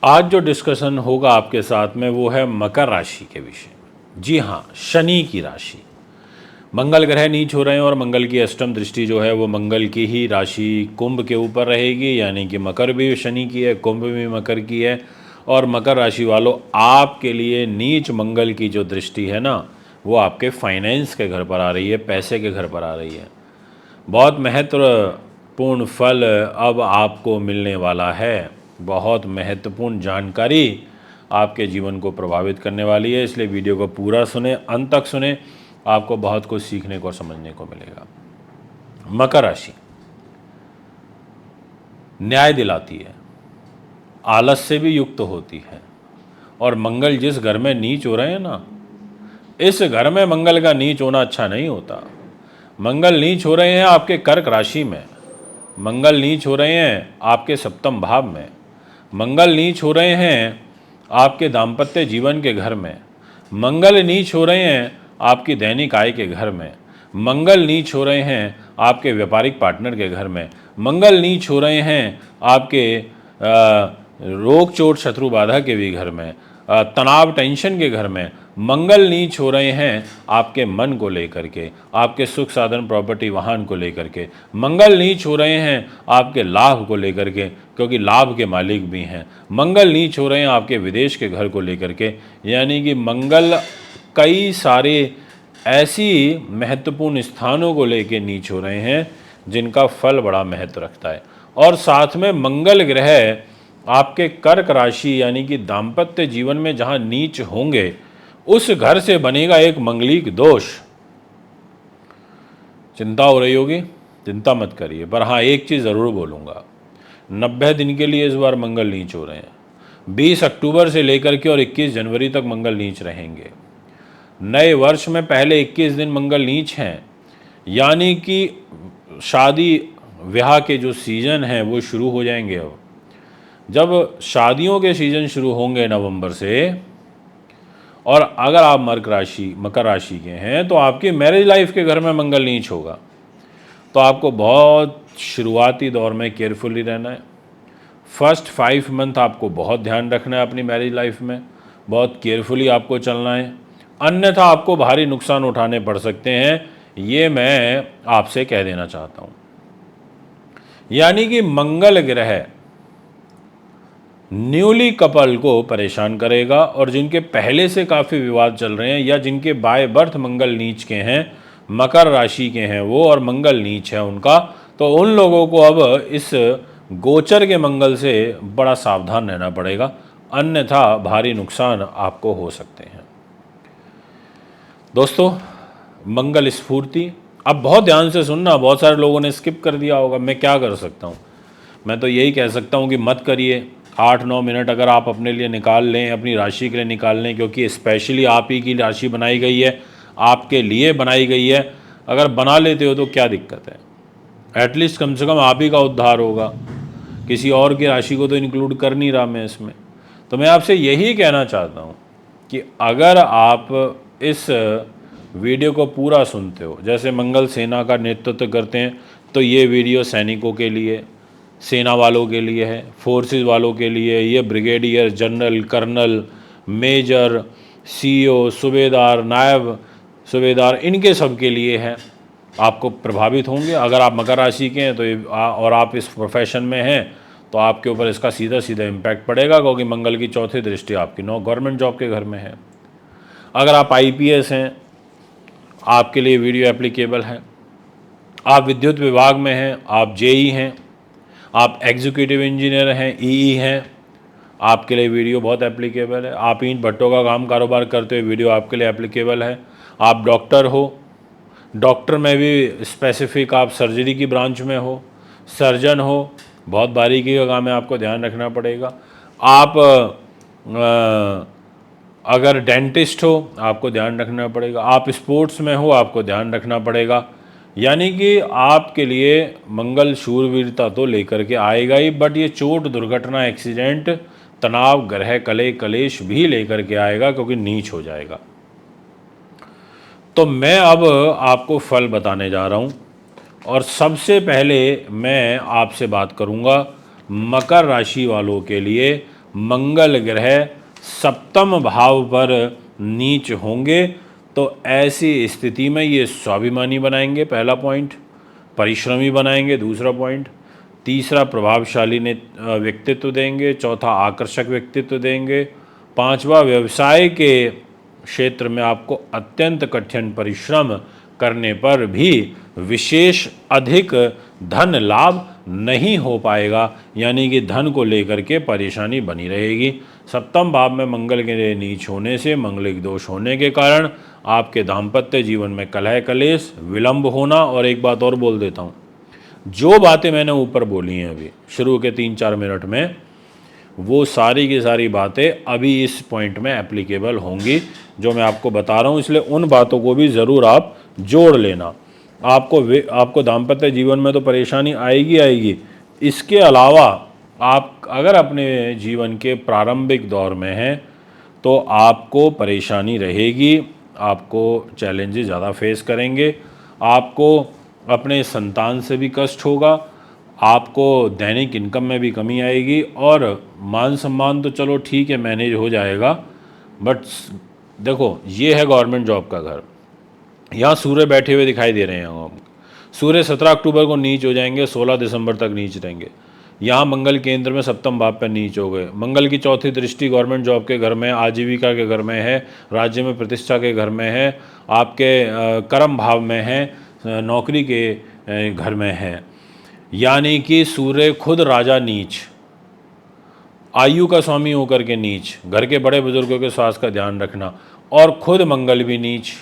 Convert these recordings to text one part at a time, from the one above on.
आज जो डिस्कशन होगा आपके साथ में वो है मकर राशि के विषय में। जी हाँ, शनि की राशि। मंगल ग्रह नीच हो रहे हैं और मंगल की अष्टम दृष्टि जो है वो मंगल की ही राशि कुंभ के ऊपर रहेगी, यानी कि मकर भी शनि की है, कुंभ भी मकर की है। और मकर राशि वालों, आपके लिए नीच मंगल की जो दृष्टि है ना, वो आपके फाइनेंस के घर पर आ रही है, पैसे के घर पर आ रही है। बहुत महत्वपूर्ण फल अब आपको मिलने वाला है। बहुत महत्वपूर्ण जानकारी आपके जीवन को प्रभावित करने वाली है, इसलिए वीडियो को पूरा सुने, अंत तक सुने, आपको बहुत कुछ सीखने को समझने को मिलेगा। मकर राशि न्याय दिलाती है, आलस से भी युक्त होती है। और मंगल जिस घर में नीच हो रहे हैं ना, इस घर में मंगल का नीच होना अच्छा नहीं होता। मंगल नीच हो रहे हैं आपके कर्क राशि में, मंगल नीच हो रहे हैं आपके सप्तम भाव में, मंगल नीच हो रहे हैं आपके दाम्पत्य जीवन के घर में, मंगल नीच हो रहे हैं आपकी दैनिक आय के घर में, मंगल नीच हो रहे हैं आपके व्यापारिक पार्टनर के घर में, मंगल नीच हो रहे हैं आपके रोग चोट शत्रु बाधा के भी घर में, तनाव टेंशन के घर में। मंगल नीच हो रहे हैं आपके मन को लेकर के, आपके सुख साधन प्रॉपर्टी वाहन को लेकर के। मंगल नीच हो रहे हैं आपके लाभ को लेकर के, क्योंकि लाभ के मालिक भी हैं। मंगल नीच हो रहे हैं आपके विदेश के घर को लेकर के, यानी कि मंगल कई सारे ऐसी महत्वपूर्ण स्थानों को लेकर नीच हो रहे हैं जिनका फल बड़ा महत्व रखता है। और साथ में मंगल ग्रह आपके कर्क राशि यानी कि दाम्पत्य जीवन में जहां नीच होंगे, उस घर से बनेगा एक मंगलिक दोष। चिंता हो रही होगी, चिंता मत करिए, पर हाँ एक चीज़ ज़रूर बोलूँगा, 90 दिन के लिए इस बार मंगल नीच हो रहे हैं। 20 अक्टूबर से लेकर के और 21 जनवरी तक मंगल नीच रहेंगे। नए वर्ष में पहले 21 दिन मंगल नीच हैं, यानी कि शादी ब्याह के जो सीज़न हैं वो शुरू हो जाएंगे। अब जब शादियों के सीज़न शुरू होंगे नवंबर से, और अगर आप मकर राशि के हैं तो आपकी मैरिज लाइफ के घर में मंगल नीच होगा। तो आपको बहुत शुरुआती दौर में केयरफुली रहना है। फर्स्ट 5 मंथ आपको बहुत ध्यान रखना है अपनी मैरिज लाइफ में, बहुत केयरफुली आपको चलना है, अन्यथा आपको भारी नुकसान उठाने पड़ सकते हैं। ये मैं आपसे कह देना चाहता हूँ। यानी कि मंगल ग्रह न्यूली कपल को परेशान करेगा, और जिनके पहले से काफ़ी विवाद चल रहे हैं या जिनके बाय बर्थ मंगल नीच के हैं, मकर राशि के हैं वो, और मंगल नीच है उनका, तो उन लोगों को अब इस गोचर के मंगल से बड़ा सावधान रहना पड़ेगा, अन्यथा भारी नुकसान आपको हो सकते हैं। दोस्तों, मंगल स्फूर्ति, अब बहुत ध्यान से सुनना, बहुत सारे लोगों ने स्किप कर दिया होगा। मैं क्या कर सकता हूँ, मैं तो यही कह सकता हूँ कि मत करिए। 8-9 मिनट अगर आप अपने लिए निकाल लें, अपनी राशि के लिए निकाल लें, क्योंकि स्पेशली आप ही की राशि बनाई गई है, आपके लिए बनाई गई है। अगर बना लेते हो तो क्या दिक्कत है, एटलीस्ट कम से कम आप ही का उद्धार होगा। किसी और की राशि को तो इंक्लूड कर नहीं रहा मैं इसमें। तो मैं आपसे यही कहना चाहता हूँ कि अगर आप इस वीडियो को पूरा सुनते हो, जैसे मंगल सेना का नेतृत्व करते हैं, तो ये वीडियो सैनिकों के लिए, सेना वालों के लिए है, फोर्सेस वालों के लिए, ये brigadier, general, colonel, major, CEO, सूबेदार, नायब सूबेदार, इनके सब के लिए है। आपको प्रभावित होंगे अगर आप मकर राशि के हैं तो और आप इस प्रोफेशन में हैं तो आपके ऊपर इसका सीधा सीधा इम्पैक्ट पड़ेगा, क्योंकि मंगल की चौथी दृष्टि आपकी गवर्नमेंट जॉब के घर में है। अगर आप आईपीएस हैं, आपके लिए वीडियो एप्लीकेबल है। आप विद्युत विभाग में हैं, आप जेई हैं, आप एग्जीक्यूटिव इंजीनियर हैं, ईई हैं, आपके लिए वीडियो बहुत एप्लीकेबल है। आप ईंट भट्टों का काम कारोबार करते हुए वीडियो आपके लिए एप्लीकेबल है। आप डॉक्टर हो, डॉक्टर में भी स्पेसिफिक आप सर्जरी की ब्रांच में हो, सर्जन हो, बहुत बारीकी का काम है, आपको ध्यान रखना पड़ेगा। आप अगर डेंटिस्ट हो, आपको ध्यान रखना पड़ेगा। आप स्पोर्ट्स में हो, आपको ध्यान रखना पड़ेगा। यानी कि आपके लिए मंगल शूरवीरता तो लेकर के आएगा ही, बट ये चोट, दुर्घटना, एक्सीडेंट, तनाव, ग्रह कले, कलेश भी लेकर के आएगा, क्योंकि नीच हो जाएगा। तो मैं अब आपको फल बताने जा रहा हूँ, और सबसे पहले मैं आपसे बात करूँगा मकर राशि वालों के लिए। मंगल ग्रह सप्तम भाव पर नीच होंगे तो ऐसी स्थिति में ये स्वाभिमानी बनाएंगे, पहला पॉइंट। परिश्रमी बनाएंगे, दूसरा पॉइंट। तीसरा, प्रभावशाली व्यक्तित्व देंगे। चौथा, आकर्षक व्यक्तित्व देंगे। पांचवा, व्यवसाय के क्षेत्र में आपको अत्यंत कठिन परिश्रम करने पर भी विशेष अधिक धन लाभ नहीं हो पाएगा, यानी कि धन को लेकर के परेशानी बनी रहेगी। सप्तम भाव में मंगल के नीच होने से, मंगलिक दोष होने के कारण आपके दाम्पत्य जीवन में कलह कलेश, विलंब होना। और एक बात और बोल देता हूँ, जो बातें मैंने ऊपर बोली हैं अभी शुरू के 3-4 मिनट में, वो सारी की सारी बातें अभी इस पॉइंट में एप्लीकेबल होंगी जो मैं आपको बता रहा हूँ, इसलिए उन बातों को भी ज़रूर आप जोड़ लेना। आपको दाम्पत्य जीवन में तो परेशानी आएगी आएगी, इसके अलावा आप अगर अपने जीवन के प्रारंभिक दौर में हैं तो आपको परेशानी रहेगी, आपको चैलेंजेस ज़्यादा फेस करेंगे, आपको अपने संतान से भी कष्ट होगा, आपको दैनिक इनकम में भी कमी आएगी, और मान सम्मान तो चलो ठीक है मैनेज हो जाएगा, बट देखो ये है गवर्नमेंट जॉब का घर। यहाँ सूर्य बैठे हुए दिखाई दे रहे हैं हम। सूर्य 17 अक्टूबर को नीच हो जाएंगे, 16 दिसंबर तक नीच रहेंगे। यहाँ मंगल केंद्र में सप्तम भाव पर नीच हो गए। मंगल की चौथी दृष्टि गवर्नमेंट जॉब के घर में, आजीविका के घर में है, राज्य में प्रतिष्ठा के घर में है, आपके कर्म भाव में है, नौकरी के घर में है, यानी कि सूर्य खुद राजा नीच, आयु का स्वामी होकर के नीच, घर के बड़े बुजुर्गों के स्वास्थ्य का ध्यान रखना, और खुद मंगल भी नीच,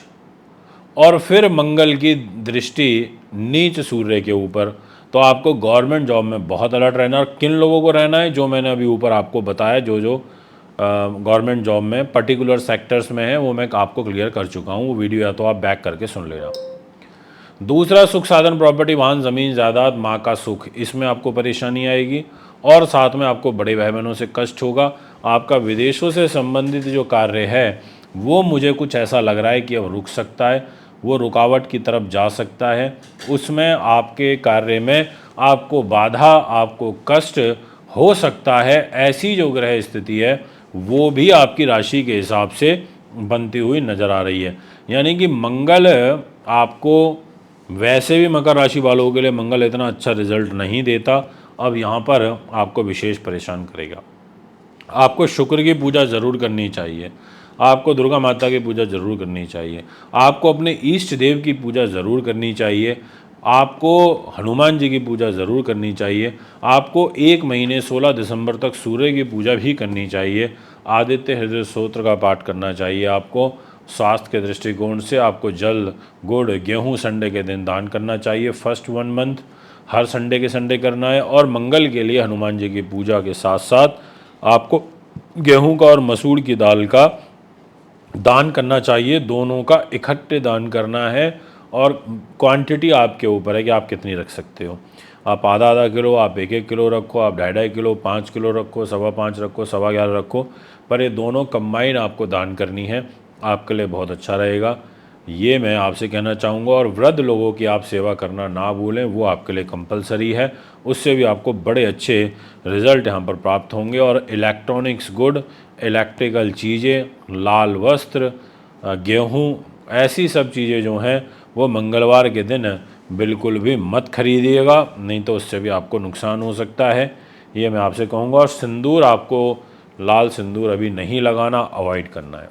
और फिर मंगल की दृष्टि नीच सूर्य के ऊपर। तो आपको गवर्नमेंट जॉब में बहुत अलर्ट रहना। और किन लोगों को रहना है, जो मैंने अभी ऊपर आपको बताया, जो जो गवर्नमेंट जॉब में पर्टिकुलर सेक्टर्स में है, वो मैं आपको क्लियर कर चुका हूँ। वो वीडियो या तो आप बैक करके सुन लेना। दूसरा, सुख साधन, प्रॉपर्टी, वाहन, ज़मीन जायदाद, माँ का सुख, इसमें आपको परेशानी आएगी, और साथ में आपको बड़े भाई बहनों से कष्ट होगा। आपका विदेशों से संबंधित जो कार्य है वो मुझे कुछ ऐसा लग रहा है कि अब रुक सकता है, वो रुकावट की तरफ जा सकता है। उसमें आपके कार्य में आपको बाधा, आपको कष्ट हो सकता है। ऐसी जो ग्रह स्थिति है वो भी आपकी राशि के हिसाब से बनती हुई नज़र आ रही है। यानी कि मंगल आपको, वैसे भी मकर राशि वालों के लिए मंगल इतना अच्छा रिजल्ट नहीं देता, अब यहाँ पर आपको विशेष परेशान करेगा। आपको शुक्र की पूजा ज़रूर करनी चाहिए, आपको दुर्गा माता की पूजा ज़रूर करनी चाहिए, आपको अपने इष्ट देव की पूजा ज़रूर करनी चाहिए, आपको हनुमान जी की पूजा ज़रूर करनी चाहिए, आपको 1 महीने 16 दिसंबर तक सूर्य की पूजा भी करनी चाहिए, आदित्य हृदय स्तोत्र का पाठ करना चाहिए। आपको स्वास्थ्य के दृष्टिकोण से आपको जल, गुड़, गेहूँ संडे के दिन दान करना चाहिए। फर्स्ट 1 मंथ हर संडे के संडे करना है। और मंगल के लिए हनुमान जी की पूजा के साथ साथ आपको गेहूं का और मसूर की दाल का दान करना चाहिए। दोनों का इकट्ठे दान करना है, और क्वांटिटी आपके ऊपर है कि आप कितनी रख सकते हो। आप आधा किलो, आप 1 किलो रखो, आप 2.5 किलो, 5 किलो रखो, 5.25 रखो, 11.25 रखो, पर ये दोनों कंबाइन आपको दान करनी है, आपके लिए बहुत अच्छा रहेगा। ये मैं आपसे कहना चाहूँगा। और वृद्ध लोगों की आप सेवा करना ना भूलें, वो आपके लिए कंपलसरी है, उससे भी आपको बड़े अच्छे रिज़ल्ट यहाँ पर प्राप्त होंगे। और इलेक्ट्रॉनिक्स गुड, इलेक्ट्रिकल चीज़ें, लाल वस्त्र, गेहूँ, ऐसी सब चीज़ें जो हैं वो मंगलवार के दिन बिल्कुल भी मत खरीदिएगा, नहीं तो उससे भी आपको नुकसान हो सकता है, ये मैं आपसे कहूँगा। और सिंदूर, आपको लाल सिंदूर अभी नहीं लगाना, अवॉइड करना है।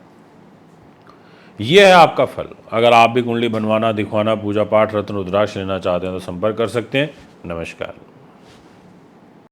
ये है आपका फल। अगर आप भी कुंडली बनवाना, दिखवाना, पूजा पाठ, रत्न रुद्राक्ष लेना चाहते हैं तो संपर्क कर सकते हैं। नमस्कार।